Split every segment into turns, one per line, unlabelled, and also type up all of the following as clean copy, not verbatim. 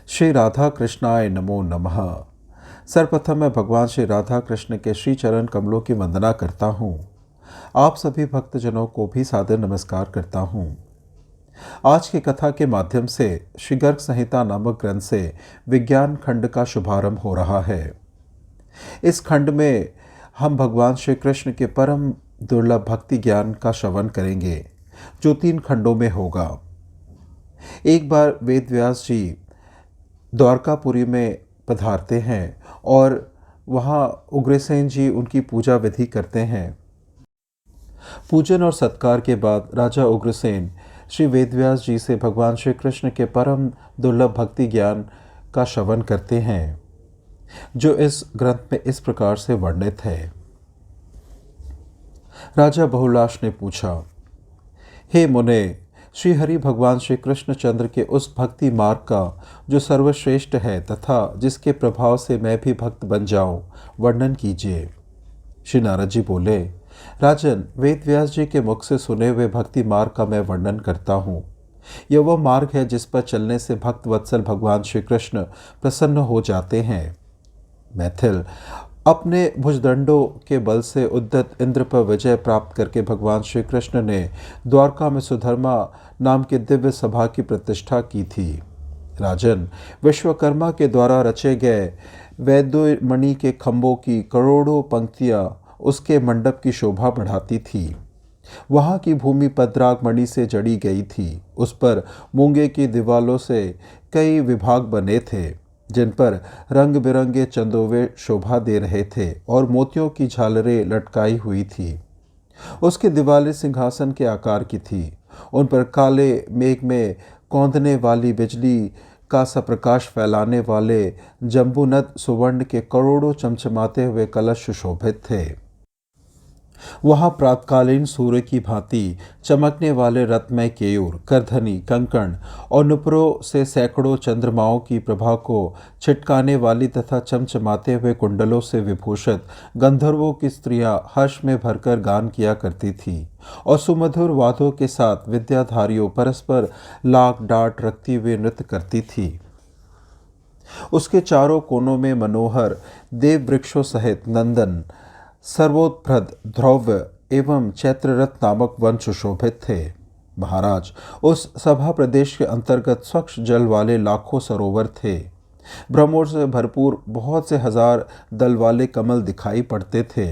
श्री राधा कृष्णाय नमो नमः। सर्वप्रथम मैं भगवान श्री राधा कृष्ण के श्री चरण कमलों की वंदना करता हूँ। आप सभी भक्तजनों को भी सादर नमस्कार करता हूँ। आज की कथा के माध्यम से श्री गर्ग संहिता नामक ग्रंथ से विज्ञान खंड का शुभारंभ हो रहा है। इस खंड में हम भगवान श्री कृष्ण के परम दुर्लभ भक्ति ज्ञान का श्रवण करेंगे, जो 3 खंडों में होगा। एक बार वेद व्यास जी द्वारकापुरी में पधारते हैं और वहाँ उग्रसेन जी उनकी पूजा विधि करते हैं। पूजन और सत्कार के बाद राजा उग्रसेन श्री वेदव्यास जी से भगवान श्री कृष्ण के परम दुर्लभ भक्ति ज्ञान का श्रवण करते हैं, जो इस ग्रंथ में इस प्रकार से वर्णित है। राजा बहुलाश ने पूछा, हे मुने, श्री हरि भगवान श्री कृष्णचंद्र के उस भक्ति मार्ग का जो सर्वश्रेष्ठ है तथा जिसके प्रभाव से मैं भी भक्त बन जाऊं, वर्णन कीजिए। श्री नारद जी बोले, राजन, वेद व्यास जी के मुख से सुने हुए भक्ति मार्ग का मैं वर्णन करता हूँ। यह वह मार्ग है जिस पर चलने से भक्त वत्सल भगवान श्री कृष्ण प्रसन्न हो जाते हैं। मैथिल, अपने भुजदंडों के बल से उद्यत इंद्र पर विजय प्राप्त करके भगवान श्री कृष्ण ने द्वारका में सुधर्मा नाम की दिव्य सभा की प्रतिष्ठा की थी। राजन, विश्वकर्मा के द्वारा रचे गए वैदुर्मणि के खंभों की करोड़ों पंक्तियां उसके मंडप की शोभा बढ़ाती थी। वहाँ की भूमि पद्राग मणि से जड़ी गई थी। उस पर मूंगे की दीवालों से कई विभाग बने थे, जिन पर रंग बिरंगे चंदोवे शोभा दे रहे थे और मोतियों की झालरें लटकाई हुई थी। उसकी दीवारें सिंहासन के आकार की थी। उन पर काले मेघ में कौंधने वाली बिजली का सा प्रकाश फैलाने वाले जम्बूनद सुवर्ण के करोड़ों चमचमाते हुए कलश सुशोभित थे। वहाँ प्रातकालीन सूर्य की भांति चमकने वाले रत्नमय केयूर, करधनी, कंकण और नुपुरों से सैकड़ों चंद्रमाओं की प्रभा को छिटकाने वाली तथा चमचमाते हुए कुंडलों से विभूषित गंधर्वों की स्त्रियां हर्ष में भरकर गान किया करती थीं और सुमधुर वादों के साथ विद्याधारियों परस्पर लाग डांट रखती हुए नृत्य करती थी। उसके चारों कोनों में मनोहर देव वृक्षों सहित नंदन, सर्वोत्प्रद ध्रुव एवं चैत्ररथ नामक वन सुशोभित थे। महाराज, उस सभा प्रदेश के अंतर्गत स्वच्छ जल वाले लाखों सरोवर थे। भ्रमर से भरपूर बहुत से हजार दल वाले कमल दिखाई पड़ते थे।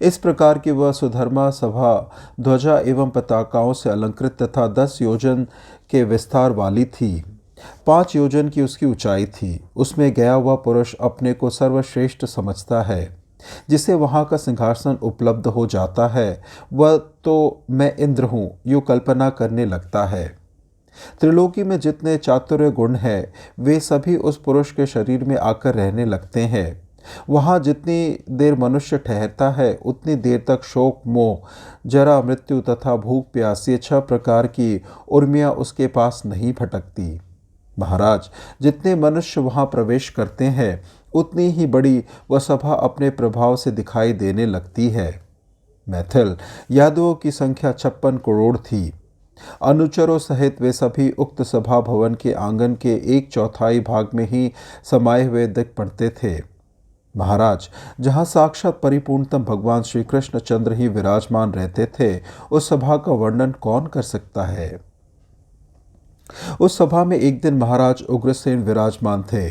इस प्रकार की वह सुधर्मा सभा ध्वजा एवं पताकाओं से अलंकृत तथा 10 योजन के विस्तार वाली थी। 5 योजन की उसकी ऊंचाई थी। उसमें गया हुआ पुरुष अपने को सर्वश्रेष्ठ समझता है। जिसे वहाँ का सिंहासन उपलब्ध हो जाता है, वह तो मैं इंद्र हूँ यूँ कल्पना करने लगता है। त्रिलोकी में जितने चातुर्य गुण हैं, वे सभी उस पुरुष के शरीर में आकर रहने लगते हैं। वहाँ जितनी देर मनुष्य ठहरता है, उतनी देर तक शोक, मोह, जरा, मृत्यु तथा भूख प्यास, ये 6 प्रकार की उर्मियाँ उसके पास नहीं भटकती। महाराज, जितने मनुष्य वहाँ प्रवेश करते हैं, उतनी ही बड़ी वह सभा अपने प्रभाव से दिखाई देने लगती है। मैथिल, यादवों की संख्या 56 करोड़ थी। अनुचरों सहित वे सभी उक्त सभा भवन के आंगन के 1/4 भाग में ही समाये हुए दिख पड़ते थे। महाराज, जहाँ साक्षात परिपूर्णतम भगवान श्री कृष्ण चंद्र ही विराजमान रहते थे, उस सभा का वर्णन कौन कर सकता है। उस सभा में एक दिन महाराज उग्रसेन विराजमान थे।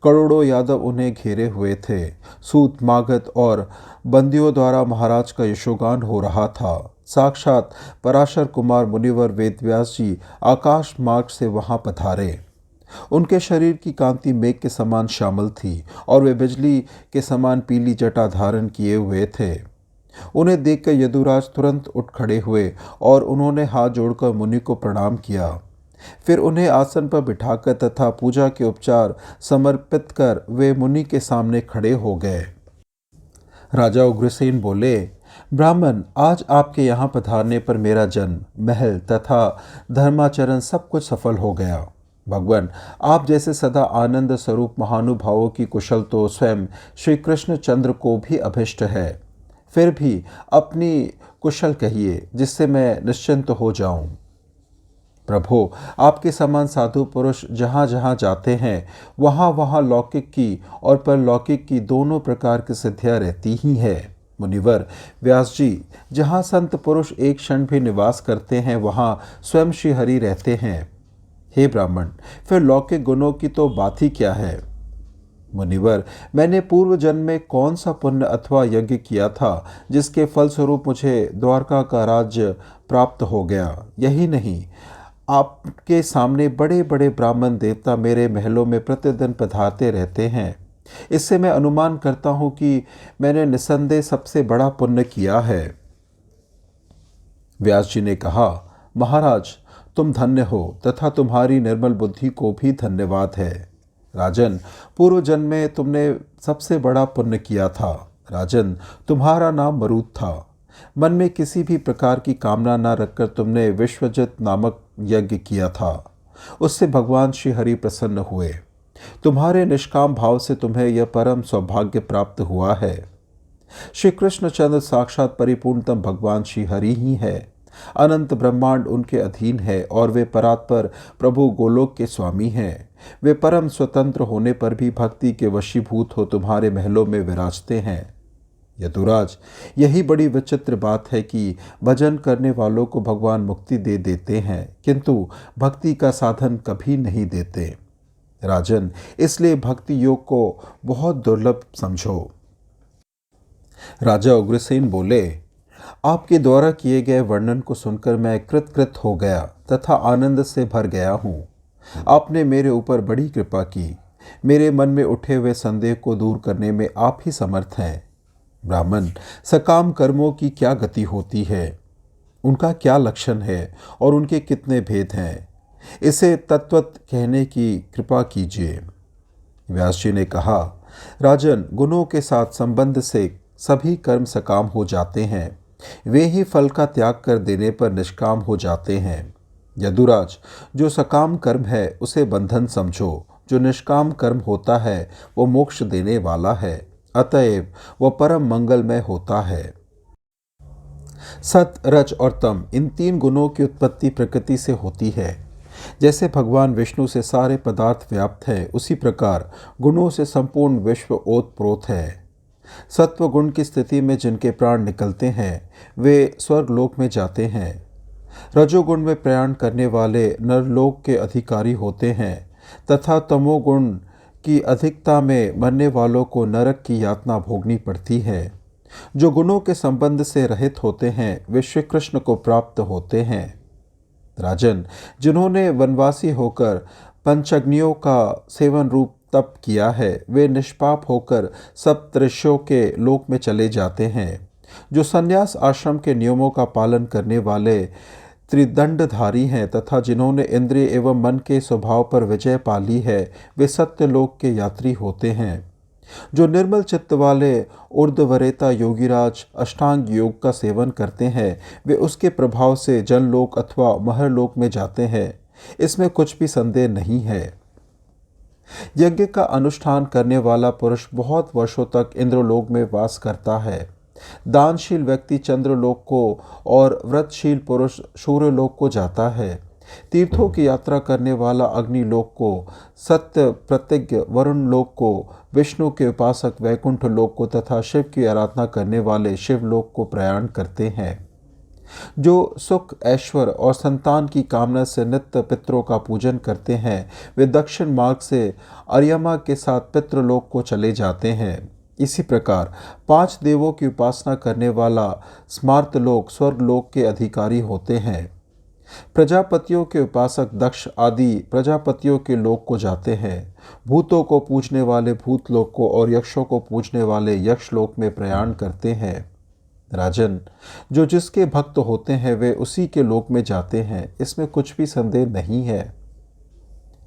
करोड़ों यादव उन्हें घेरे हुए थे। सूत, मागध और बंदियों द्वारा महाराज का यशोगान हो रहा था। साक्षात पराशर कुमार मुनिवर वेदव्यास जी आकाश मार्ग से वहां पधारे। उनके शरीर की कांति मेघ के समान श्यामल थी और वे बिजली के समान पीली जटा धारण किए हुए थे। उन्हें देखकर यदुराज तुरंत उठ खड़े हुए और उन्होंने हाथ जोड़कर मुनि को प्रणाम किया। फिर उन्हें आसन पर बिठाकर तथा पूजा के उपचार समर्पित कर वे मुनि के सामने खड़े हो गए। राजा उग्रसेन बोले, ब्राह्मण, आज आपके यहाँ पधारने पर मेरा जन्म, महल तथा धर्माचरण सब कुछ सफल हो गया। भगवान, आप जैसे सदा आनंद स्वरूप महानुभावों की कुशल तो स्वयं श्री कृष्ण चंद्र को भी अभिष्ट है। फिर भी अपनी कुशल कहिए, जिससे मैं निश्चिंत हो जाऊं। प्रभो, आपके समान साधु पुरुष जहाँ जहाँ जाते हैं वहाँ वहाँ लौकिक की और परलौकिक की दोनों प्रकार की सिद्धियाँ रहती ही है। मुनिवर व्यास जी, जहाँ संत पुरुष एक क्षण भी निवास करते हैं वहाँ स्वयं श्री हरि रहते हैं। हे ब्राह्मण, फिर लौकिक गुणों की तो बात ही क्या है। मुनिवर, मैंने पूर्व जन्म में कौन सा पुण्य अथवा यज्ञ किया था जिसके फलस्वरूप मुझे द्वारका का राज्य प्राप्त हो गया। यही नहीं, आपके सामने बड़े बड़े ब्राह्मण देवता मेरे महलों में प्रतिदिन पधारते रहते हैं। इससे मैं अनुमान करता हूँ कि मैंने निसंदेह सबसे बड़ा पुण्य किया है। व्यास जी ने कहा, महाराज, तुम धन्य हो तथा तुम्हारी निर्मल बुद्धि को भी धन्यवाद है। राजन, पूर्व जन्म में तुमने सबसे बड़ा पुण्य किया था। राजन, तुम्हारा नाम मरुत था। मन में किसी भी प्रकार की कामना न रखकर तुमने विश्वजित नामक यज्ञ किया था। उससे भगवान श्री हरि प्रसन्न हुए। तुम्हारे निष्काम भाव से तुम्हें यह परम सौभाग्य प्राप्त हुआ है। श्री कृष्णचंद्र साक्षात परिपूर्णतम भगवान श्री हरि ही है। अनंत ब्रह्मांड उनके अधीन है और वे परात्पर प्रभु गोलोक के स्वामी हैं। वे परम स्वतंत्र होने पर भी भक्ति के वशीभूत हो तुम्हारे महलों में विराजते हैं। यदुराज, यही बड़ी विचित्र बात है कि भजन करने वालों को भगवान मुक्ति दे देते हैं किंतु भक्ति का साधन कभी नहीं देते। राजन, इसलिए भक्ति योग को बहुत दुर्लभ समझो। राजा उग्रसेन बोले, आपके द्वारा किए गए वर्णन को सुनकर मैं कृत हो गया तथा आनंद से भर गया हूँ। आपने मेरे ऊपर बड़ी कृपा की। मेरे मन में उठे हुए संदेह को दूर करने में आप ही समर्थ हैं। ब्राह्मण, सकाम कर्मों की क्या गति होती है, उनका क्या लक्षण है और उनके कितने भेद हैं, इसे तत्वत कहने की कृपा कीजिए। व्यास जी ने कहा, राजन, गुणों के साथ संबंध से सभी कर्म सकाम हो जाते हैं। वे ही फल का त्याग कर देने पर निष्काम हो जाते हैं। यदुराज, जो सकाम कर्म है उसे बंधन समझो, जो निष्काम कर्म होता है वो मोक्ष देने वाला है, अतएव वह परम मंगलमय होता है। सत, रज और तम, इन तीन गुणों की उत्पत्ति प्रकृति से होती है। जैसे भगवान विष्णु से सारे पदार्थ व्याप्त हैं, उसी प्रकार गुणों से संपूर्ण विश्व ओतप्रोत है। सत्व गुण की स्थिति में जिनके प्राण निकलते हैं वे स्वर्गलोक में जाते हैं। रजोगुण में प्रयाण करने वाले नरलोक के अधिकारी होते हैं तथा तमोगुण की अधिकता में मरने वालों को नरक की यातना भोगनी पड़ती है। जो गुणों के संबंध से रहित होते हैं वे श्री कृष्ण को प्राप्त होते हैं। राजन, जिन्होंने वनवासी होकर पंचअग्नियों का सेवन रूप तप किया है वे निष्पाप होकर सप्तऋषियों के लोक में चले जाते हैं। जो संन्यास आश्रम के नियमों का पालन करने वाले त्रिदंडधारी हैं तथा जिन्होंने इंद्रिय एवं मन के स्वभाव पर विजय पा ली है वे सत्यलोक के यात्री होते हैं। जो निर्मल चित्त वाले ऊर्ध्वरेता योगीराज अष्टांग योग का सेवन करते हैं वे उसके प्रभाव से जनलोक अथवा महरलोक में जाते हैं। इसमें कुछ भी संदेह नहीं है। यज्ञ का अनुष्ठान करने वाला पुरुष बहुत वर्षों तक इंद्रलोक में वास करता है। दानशील व्यक्ति चंद्रलोक को और व्रतशील पुरुष सूर्यलोक को जाता है। तीर्थों की यात्रा करने वाला अग्निलोक को, सत्य प्रतिज्ञ वरुण लोक को, विष्णु के उपासक वैकुंठ लोक को तथा शिव की आराधना करने वाले शिवलोक को प्रयाण करते हैं। जो सुख, ऐश्वर्य और संतान की कामना से नित्य पितरों का पूजन करते हैं वे दक्षिण मार्ग से अर्यमा के साथ पितृलोक को चले जाते हैं। इसी प्रकार 5 देवों की उपासना करने वाला स्मार्तलोक स्वर्गलोक के अधिकारी होते हैं। प्रजापतियों के उपासक दक्ष आदि प्रजापतियों के लोक को जाते हैं। भूतों को पूजने वाले भूतलोक को और यक्षों को पूजने वाले यक्षलोक में प्रयाण करते हैं। राजन, जो जिसके भक्त होते हैं वे उसी के लोक में जाते हैं, इसमें कुछ भी संदेह नहीं है।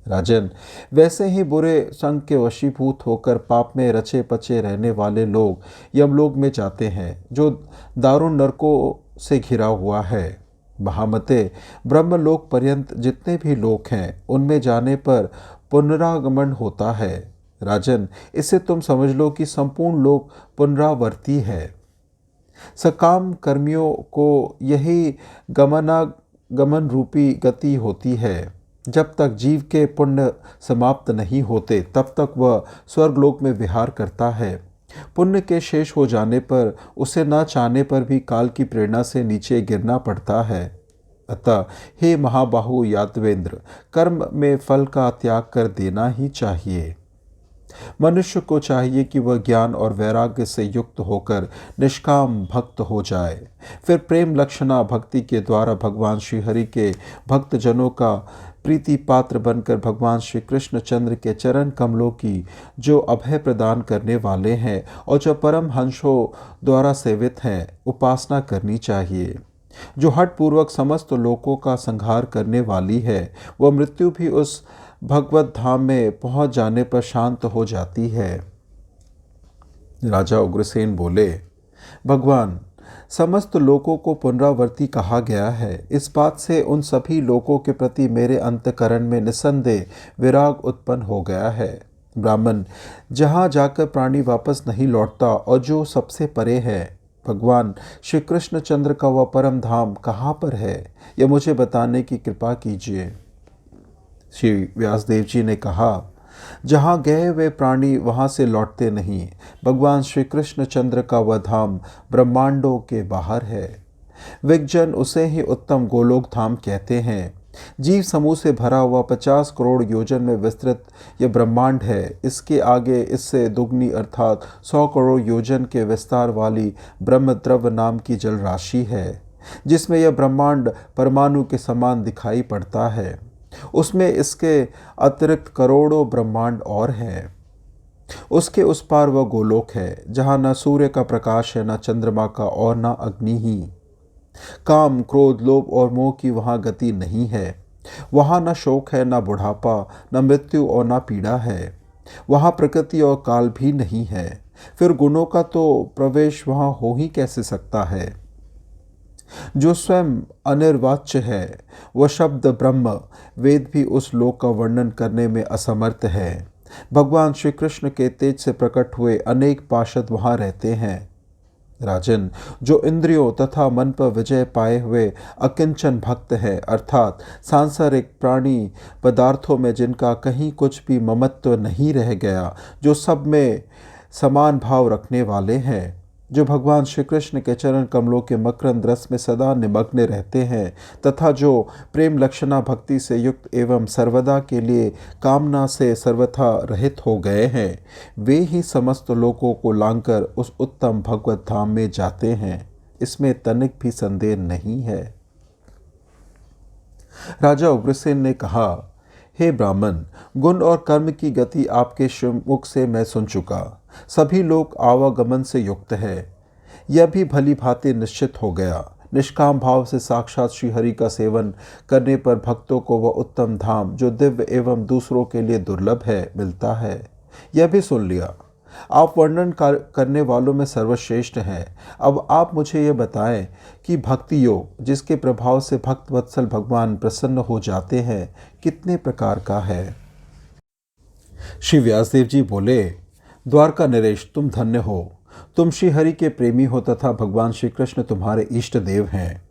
राजन, वैसे ही बुरे संग के वशीभूत होकर पाप में रचे पचे रहने वाले लोग यमलोक में जाते हैं जो दारुण नरकों से घिरा हुआ है। महामते, ब्रह्मलोक पर्यंत जितने भी लोक हैं उनमें जाने पर पुनरागमन होता है। राजन, इससे तुम समझ लो कि संपूर्ण लोक पुनरावर्ती है। सकाम कर्मियों को यही गमनागमन गमन रूपी गति होती है। जब तक जीव के पुण्य समाप्त नहीं होते तब तक वह स्वर्गलोक में विहार करता है। पुण्य के शेष हो जाने पर उसे न चाहने पर भी काल की प्रेरणा से नीचे गिरना पड़ता है। अतः हे महाबाहु यादवेंद्र, कर्म में फल का त्याग कर देना ही चाहिए। मनुष्य को चाहिए कि वह ज्ञान और वैराग्य से युक्त होकर निष्काम भक्त हो जाए। फिर प्रेम लक्षणा भक्ति के द्वारा भगवान श्री हरि के भक्तजनों का प्रीति पात्र बनकर भगवान श्री कृष्ण चंद्र के चरण कमलों की जो अभय प्रदान करने वाले हैं और जो परम हंसों द्वारा सेवित हैं, उपासना करनी चाहिए। जो हठ पूर्वक समस्त लोकों का संहार करने वाली है, वह मृत्यु भी उस भगवत धाम में पहुंच जाने पर शांत हो जाती है। राजा उग्रसेन बोले, भगवान, समस्त लोकों को पुनरावर्ती कहा गया है। इस बात से उन सभी लोकों के प्रति मेरे अंतकरण में निस्संदेह विराग उत्पन्न हो गया है। ब्राह्मण, जहाँ जाकर प्राणी वापस नहीं लौटता और जो सबसे परे है, भगवान श्री कृष्ण चंद्र का वह परम धाम कहाँ पर है, यह मुझे बताने की कृपा कीजिए। श्री व्यासदेव जी ने कहा, जहाँ गए हुए प्राणी वहाँ से लौटते नहीं। भगवान श्री कृष्ण चंद्र का वह धाम ब्रह्मांडों के बाहर है। विज्ञजन उसे ही उत्तम गोलोक धाम कहते हैं। जीव समूह से भरा हुआ 50 करोड़ योजन में विस्तृत यह ब्रह्मांड है। इसके आगे इससे दुगनी अर्थात 100 करोड़ योजन के विस्तार वाली ब्रह्मद्रव्य नाम की जल राशि है, जिसमें यह ब्रह्मांड परमाणु के समान दिखाई पड़ता है। उसमें इसके अतिरिक्त करोड़ों ब्रह्मांड और हैं। उसके उस पार वह गोलोक है, जहाँ न सूर्य का प्रकाश है, न चंद्रमा का और न अग्नि ही। काम, क्रोध, लोभ और मोह की वहाँ गति नहीं है। वहाँ न शोक है, न बुढ़ापा, न मृत्यु और न पीड़ा है। वहाँ प्रकृति और काल भी नहीं है। फिर गुणों का तो प्रवेश वहाँ हो ही कैसे सकता है। जो स्वयं अनिर्वाच्य है, वह शब्द ब्रह्म, वेद भी उस लोक का वर्णन करने में असमर्थ है। भगवान श्री कृष्ण के तेज से प्रकट हुए अनेक पार्षद वहाँ रहते हैं। राजन, जो इंद्रियों तथा मन पर विजय पाए हुए अकिंचन भक्त है, अर्थात सांसारिक प्राणी पदार्थों में जिनका कहीं कुछ भी ममत्व नहीं रह गया, जो सब में समान भाव रखने वाले हैं, जो भगवान श्री कृष्ण के चरण कमलों के मकरंद रस में सदा निमग्न रहते हैं, तथा जो प्रेम लक्षणा भक्ति से युक्त एवं सर्वदा के लिए कामना से सर्वथा रहित हो गए हैं, वे ही समस्त लोकों को लांघकर उस उत्तम भगवत धाम में जाते हैं। इसमें तनिक भी संदेह नहीं है। राजा उग्रसेन ने कहा, हे ब्राह्मण, गुण और कर्म की गति आपके मुख से मैं सुन चुका। सभी लोग आवागमन से युक्त है, यह भी भली भांति निश्चित हो गया। निष्काम भाव से साक्षात श्री हरि का सेवन करने पर भक्तों को वह उत्तम धाम, जो दिव्य एवं दूसरों के लिए दुर्लभ है, मिलता है। यह भी सुन लिया। आप वर्णन करने वालों में सर्वश्रेष्ठ हैं। अब आप मुझे यह बताएं कि भक्ति योग, जिसके प्रभाव से भक्त वत्सल भगवान प्रसन्न हो जाते हैं, कितने प्रकार का है। श्री व्यासदेव जी बोले, द्वारका नरेश, तुम धन्य हो। तुम श्री हरि के प्रेमी हो तथा भगवान श्री कृष्ण तुम्हारे इष्ट देव हैं।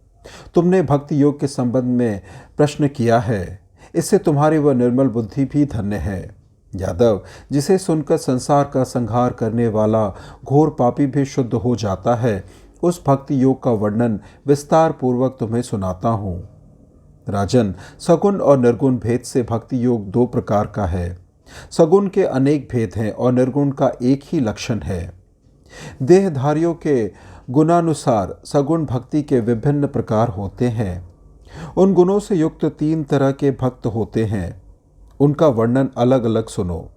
तुमने भक्ति योग के संबंध में प्रश्न किया है, इससे तुम्हारी वह निर्मल बुद्धि भी धन्य है। यादव, जिसे सुनकर संसार का संहार करने वाला घोर पापी भी शुद्ध हो जाता है, उस भक्ति योग का वर्णन विस्तार पूर्वक तुम्हें सुनाता हूँ। राजन, सगुण और निर्गुण भेद से भक्ति योग 2 प्रकार का है। सगुण के अनेक भेद हैं और निर्गुण का एक ही लक्षण है। देहधारियों के गुणानुसार सगुण भक्ति के विभिन्न प्रकार होते हैं। उन गुणों से युक्त 3 तरह के भक्त होते हैं। उनका वर्णन अलग अलग सुनो।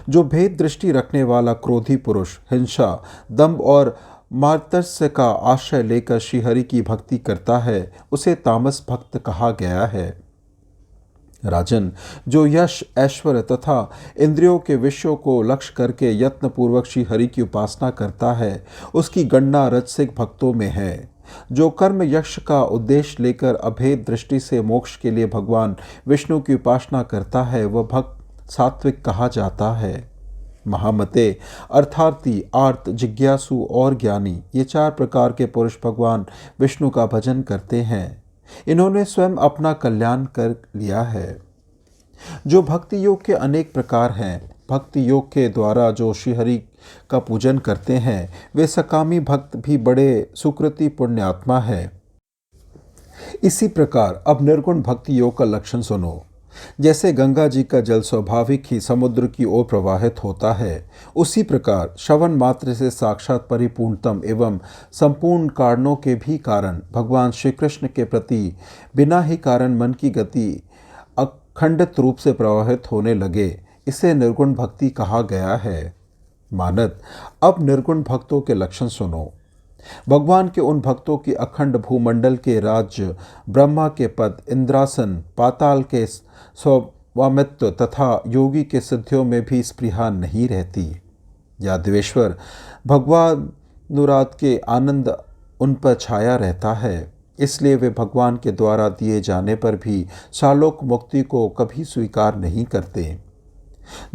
जो भेद दृष्टि रखने वाला क्रोधी पुरुष हिंसा, दंभ और मार्तस्य का आश्रय लेकर श्रीहरि की भक्ति करता है, उसे तामस भक्त कहा गया है। राजन, जो यश, ऐश्वर्य तथा इंद्रियों के विषयों को लक्ष्य करके यत्नपूर्वक श्री हरि की उपासना करता है, उसकी गणना राजसिक भक्तों में है। जो कर्म यक्ष का उद्देश्य लेकर अभेद दृष्टि से मोक्ष के लिए भगवान विष्णु की उपासना करता है, वह भक्त सात्विक कहा जाता है। महामते, अर्थार्थी, आर्त, जिज्ञासु और ज्ञानी, ये 4 प्रकार के पुरुष भगवान विष्णु का भजन करते हैं। इन्होंने स्वयं अपना कल्याण कर लिया है। जो भक्ति योग के अनेक प्रकार हैं, भक्ति योग के द्वारा जो श्रीहरि का पूजन करते हैं वे सकामी भक्त भी बड़े सुकृति पुण्यात्मा है। इसी प्रकार अब निर्गुण भक्ति योग का लक्षण सुनो। जैसे गंगा जी का जल स्वाभाविक ही समुद्र की ओर प्रवाहित होता है, उसी प्रकार श्रवण मात्र से साक्षात परिपूर्णतम एवं संपूर्ण कारणों के भी कारण भगवान श्री कृष्ण के प्रति बिना ही कारण मन की गति अखंडित रूप से प्रवाहित होने लगे। इसे निर्गुण भक्ति कहा गया है। मानद, अब निर्गुण भक्तों के लक्षण सुनो। भगवान के उन भक्तों की अखंड भूमंडल के राज्य, ब्रह्मा के पद, इंद्रासन, पाताल के स्वामित्व तथा योगी के सिद्धियों में भी स्पृहा नहीं रहती। यादवेश्वर भगवानुराग के आनंद उन पर छाया रहता है, इसलिए वे भगवान के द्वारा दिए जाने पर भी सालोक मुक्ति को कभी स्वीकार नहीं करते।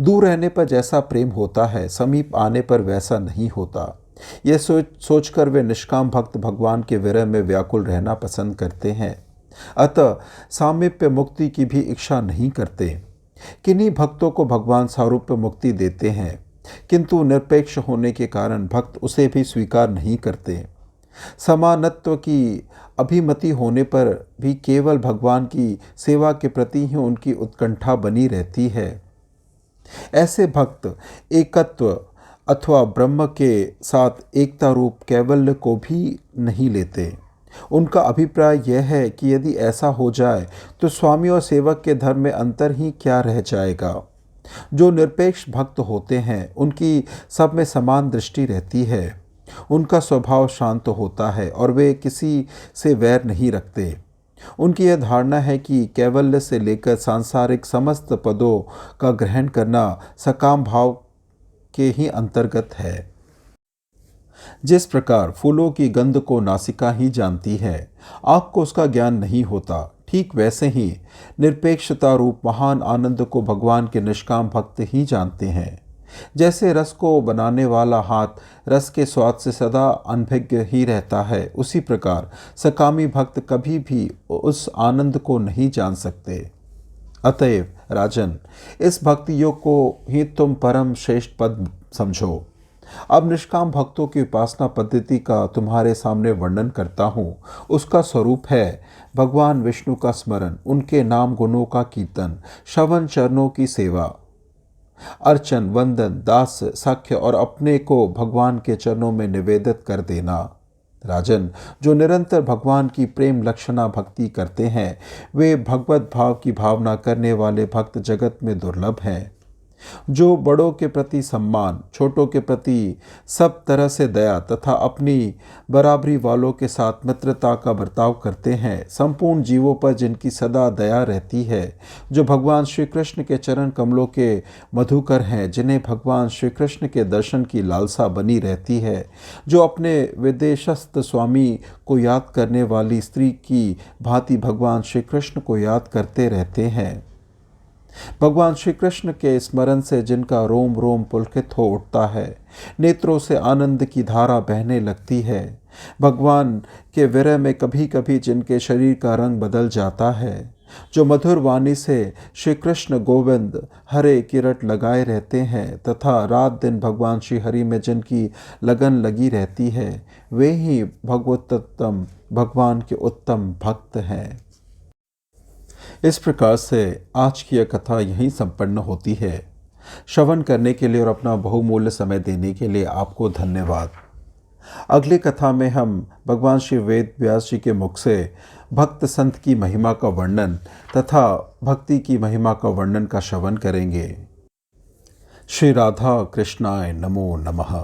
दूर रहने पर जैसा प्रेम होता है, समीप आने पर वैसा नहीं होता। यह सोचकर वे निष्काम भक्त भगवान के विरह में व्याकुल रहना पसंद करते हैं, अतः सामीप्य मुक्ति की भी इच्छा नहीं करते। किन्हीं भक्तों को भगवान सारूप्य मुक्ति देते हैं, किंतु निरपेक्ष होने के कारण भक्त उसे भी स्वीकार नहीं करते। समानत्व की अभिमति होने पर भी केवल भगवान की सेवा के प्रति ही उनकी उत्कंठा बनी रहती है। ऐसे भक्त एकत्व अथवा ब्रह्म के साथ एकता रूप कैवल्य को भी नहीं लेते। उनका अभिप्राय यह है कि यदि ऐसा हो जाए तो स्वामी और सेवक के धर्म में अंतर ही क्या रह जाएगा। जो निरपेक्ष भक्त होते हैं उनकी सब में समान दृष्टि रहती है। उनका स्वभाव शांत होता है और वे किसी से वैर नहीं रखते। उनकी यह धारणा है कि कैवल्य से लेकर सांसारिक समस्त पदों का ग्रहण करना सकाम भाव के ही अंतर्गत है। जिस प्रकार फूलों की गंध को नासिका ही जानती है, आँख को उसका ज्ञान नहीं होता, ठीक वैसे ही निरपेक्षता रूप महान आनंद को भगवान के निष्काम भक्त ही जानते हैं। जैसे रस को बनाने वाला हाथ रस के स्वाद से सदा अनभिज्ञ ही रहता है, उसी प्रकार सकामी भक्त कभी भी उस आनंद को नहीं जान सकते। अतएव राजन, इस भक्ति योग को ही तुम परम श्रेष्ठ पद समझो। अब निष्काम भक्तों की उपासना पद्धति का तुम्हारे सामने वर्णन करता हूँ। उसका स्वरूप है भगवान विष्णु का स्मरण, उनके नाम गुणों का कीर्तन, श्रवण चरणों की सेवा, अर्चन, वंदन, दास, साख्य और अपने को भगवान के चरणों में निवेदित कर देना। राजन, जो निरंतर भगवान की प्रेम लक्षणा भक्ति करते हैं वे भगवत भाव की भावना करने वाले भक्त जगत में दुर्लभ हैं। जो बड़ों के प्रति सम्मान, छोटों के प्रति सब तरह से दया तथा अपनी बराबरी वालों के साथ मित्रता का बर्ताव करते हैं, संपूर्ण जीवों पर जिनकी सदा दया रहती है, जो भगवान श्री कृष्ण के चरण कमलों के मधुकर हैं, जिन्हें भगवान श्री कृष्ण के दर्शन की लालसा बनी रहती है, जो अपने विदेशस्थ स्वामी को याद करने वाली स्त्री की भांति भगवान श्री कृष्ण को याद करते रहते हैं, भगवान श्री कृष्ण के स्मरण से जिनका रोम रोम पुलकित हो उठता है, नेत्रों से आनंद की धारा बहने लगती है, भगवान के विरह में कभी कभी जिनके शरीर का रंग बदल जाता है, जो मधुर वाणी से श्री कृष्ण गोविंद हरे की रट लगाए रहते हैं तथा रात दिन भगवान श्री हरि में जिनकी लगन लगी रहती है, वे ही भगवतोत्तम भगवान के उत्तम भक्त हैं। इस प्रकार से आज की यह कथा यहीं संपन्न होती है। श्रवण करने के लिए और अपना बहुमूल्य समय देने के लिए आपको धन्यवाद। अगली कथा में हम भगवान श्री वेद व्यास जी के मुख से भक्त संत की महिमा का वर्णन तथा भक्ति की महिमा का वर्णन का श्रवण करेंगे। श्री राधा कृष्णाय नमो नमः।